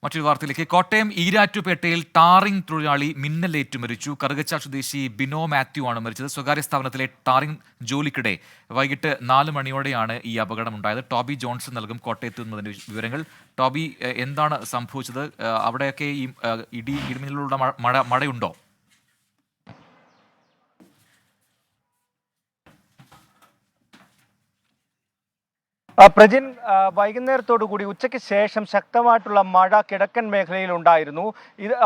മറ്റൊരു വാർത്തയിലേക്ക്. കോട്ടയം ഈരാറ്റുപേട്ടയിൽ ടാറിംഗ് തൊഴിലാളി മിന്നലേറ്റു മരിച്ചു. കറുകച്ചാൽ സ്വദേശി ബിനോ മാത്യു ആണ് മരിച്ചത്. സ്വകാര്യ സ്ഥാപനത്തിലെ ടാറിംഗ് ജോലിക്കിടെ വൈകിട്ട് 4 മണിയോടെയാണ് ഈ അപകടമുണ്ടായത്. ടോബി ജോൺസൺ നൽകും കോട്ടയത്ത് നിന്നതിന്റെ വിവരങ്ങൾ. ടോബി, എന്താണ് സംഭവിച്ചത്? അവിടെയൊക്കെ ഈ ഇടിമിന്നലുള്ള മഴയുണ്ടോ? പ്രജിൻ, വൈകുന്നേരത്തോടു കൂടി ഉച്ചയ്ക്ക് ശേഷം ശക്തമായിട്ടുള്ള മഴ കിഴക്കൻ മേഖലയിൽ ഉണ്ടായിരുന്നു.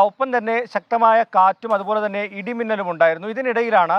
ഒപ്പം തന്നെ ശക്തമായ കാറ്റും അതുപോലെ തന്നെ ഇടിമിന്നലും ഉണ്ടായിരുന്നു. ഇതിനിടയിലാണ്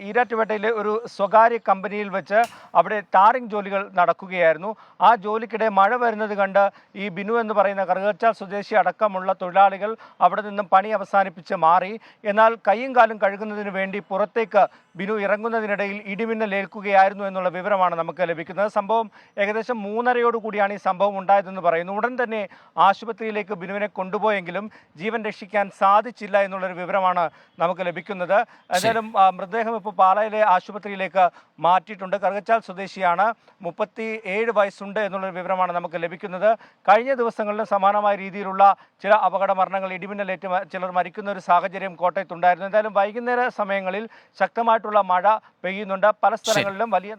ഈരാറ്റുപേട്ടയിലെ ഒരു സ്വകാര്യ കമ്പനിയിൽ വെച്ച് അവിടെ ടാറിംഗ് ജോലികൾ നടക്കുകയായിരുന്നു. ആ ജോലിക്കിടെ മഴ വരുന്നത് കണ്ട് ഈ ബിനു എന്ന് പറയുന്ന കറുകച്ചാൽ സ്വദേശി അടക്കമുള്ള തൊഴിലാളികൾ അവിടെ നിന്നും പണി അവസാനിപ്പിച്ച് മാറി. എന്നാൽ കൈയും കാലും കഴുകുന്നതിന് വേണ്ടി പുറത്തേക്ക് ബിനു ഇറങ്ങുന്നതിനിടയിൽ ഇടിമിന്നലേൽക്കുകയായിരുന്നു എന്നുള്ള വിവരമാണ് നമുക്ക് ലഭിക്കുന്നത്. സംഭവം ഏകദേശം 3:30 കൂടിയാണ് ഈ സംഭവം ഉണ്ടായതെന്ന് പറയുന്നു. ഉടൻ തന്നെ ആശുപത്രിയിലേക്ക് ബിനുവിനെ കൊണ്ടുപോയെങ്കിലും ജീവൻ രക്ഷിക്കാൻ സാധിച്ചില്ല എന്നുള്ളൊരു വിവരമാണ് നമുക്ക് ലഭിക്കുന്നത്. എന്തായാലും മൃതദേഹം ഇപ്പോൾ പാലായിലെ ആശുപത്രിയിലേക്ക് മാറ്റിയിട്ടുണ്ട്. കറുകച്ചാൽ സ്വദേശിയാണ്, 37 വയസ്സുണ്ട് എന്നുള്ളൊരു വിവരമാണ് നമുക്ക് ലഭിക്കുന്നത്. കഴിഞ്ഞ ദിവസങ്ങളിലും സമാനമായ രീതിയിലുള്ള ചില അപകട മരണങ്ങൾ, ഇടിമിന്നലേറ്റ് ചിലർ മരിക്കുന്ന ഒരു സാഹചര്യം കോട്ടയത്തുണ്ടായിരുന്നു. എന്തായാലും വൈകുന്നേര സമയങ്ങളിൽ ശക്തമായിട്ടുള്ള മഴ പെയ്യുന്നുണ്ട്. പല സ്ഥലങ്ങളിലും വലിയ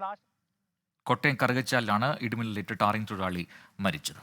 കോട്ടയം കറുകച്ചാലിലാണ് ഇടിമിന്നലേറ്റ് ടാറിംഗ് തൊഴിലാളി മരിച്ചത്.